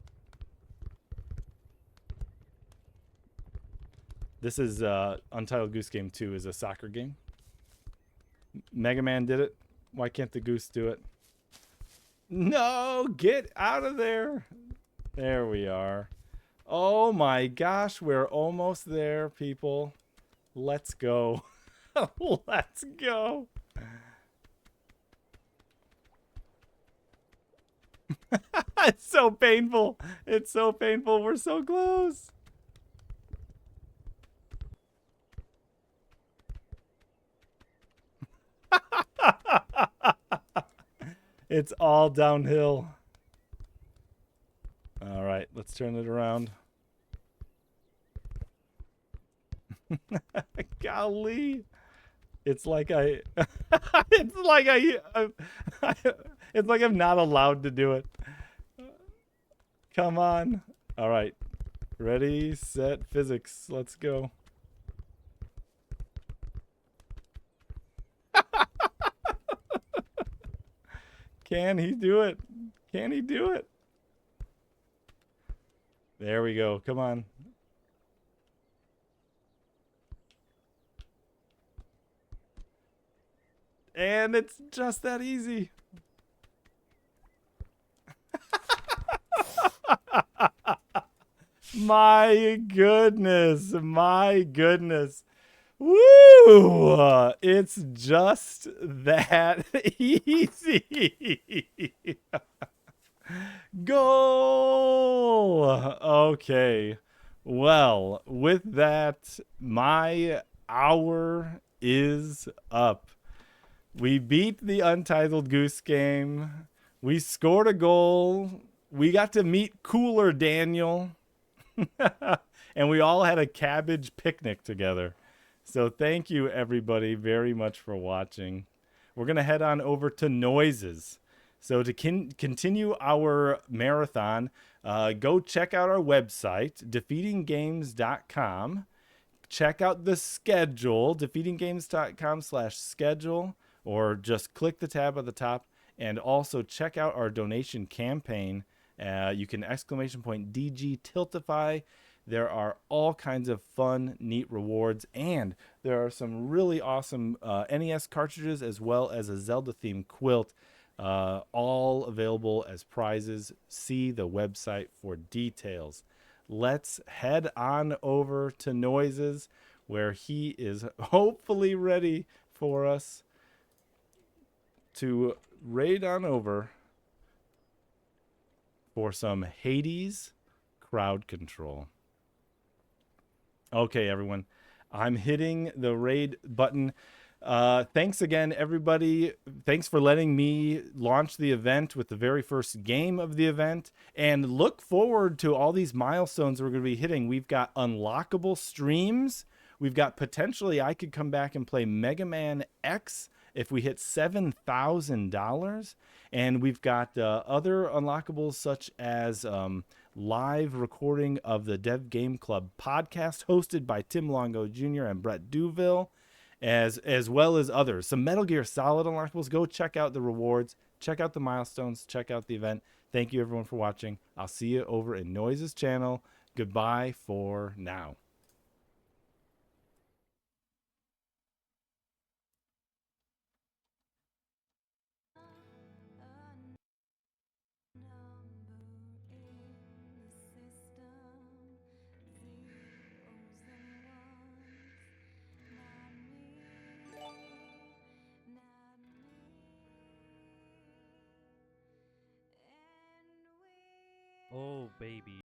This is Untitled Goose Game 2 is a soccer game. Mega Man did it. Why can't the Goose do it? No, get out of there. There we are. Oh my gosh, we're almost there, people. Let's go. Let's go. It's so painful. It's so painful. We're so close. It's all downhill. All right, let's turn it around. Golly. It's like it's like it's like I'm not allowed to do it. Come on. All right. Ready, set, physics. Let's go. Can he do it? Can he do it? There we go. Come on. And it's just that easy. My goodness. My goodness. Woo! It's just that easy. Goal! Okay. Well, with that, my hour is up. We beat the Untitled Goose Game. We scored a goal. We got to meet Cooler Daniel. And we all had a cabbage picnic together. So thank you everybody very much for watching. We're going to head on over to noises. So to continue our marathon, go check out our website, defeatinggames.com. Check out the schedule, defeatinggames.com/schedule, or just click the tab at the top. And also check out our donation campaign. You can !DG Tiltify. There are all kinds of fun, neat rewards, and there are some really awesome NES cartridges as well as a Zelda-themed quilt, all available as prizes. See the website for details. Let's head on over to Noises, where he is hopefully ready for us to raid on over for some Hades crowd control. Okay, everyone. I'm hitting the raid button. Thanks again, everybody. Thanks for letting me launch the event with the very first game of the event. And look forward to all these milestones we're going to be hitting. We've got unlockable streams. We've got potentially I could come back and play Mega Man X if we hit $7,000. And we've got other unlockables such as live recording of the Dev Game Club podcast hosted by Tim Longo Jr. and Brett Duville, as well as others. Some Metal Gear Solid unlockables. Go check out the rewards, check out the milestones, check out the event. Thank you everyone for watching. I'll see you over in Noises channel. Goodbye for now. Oh, baby.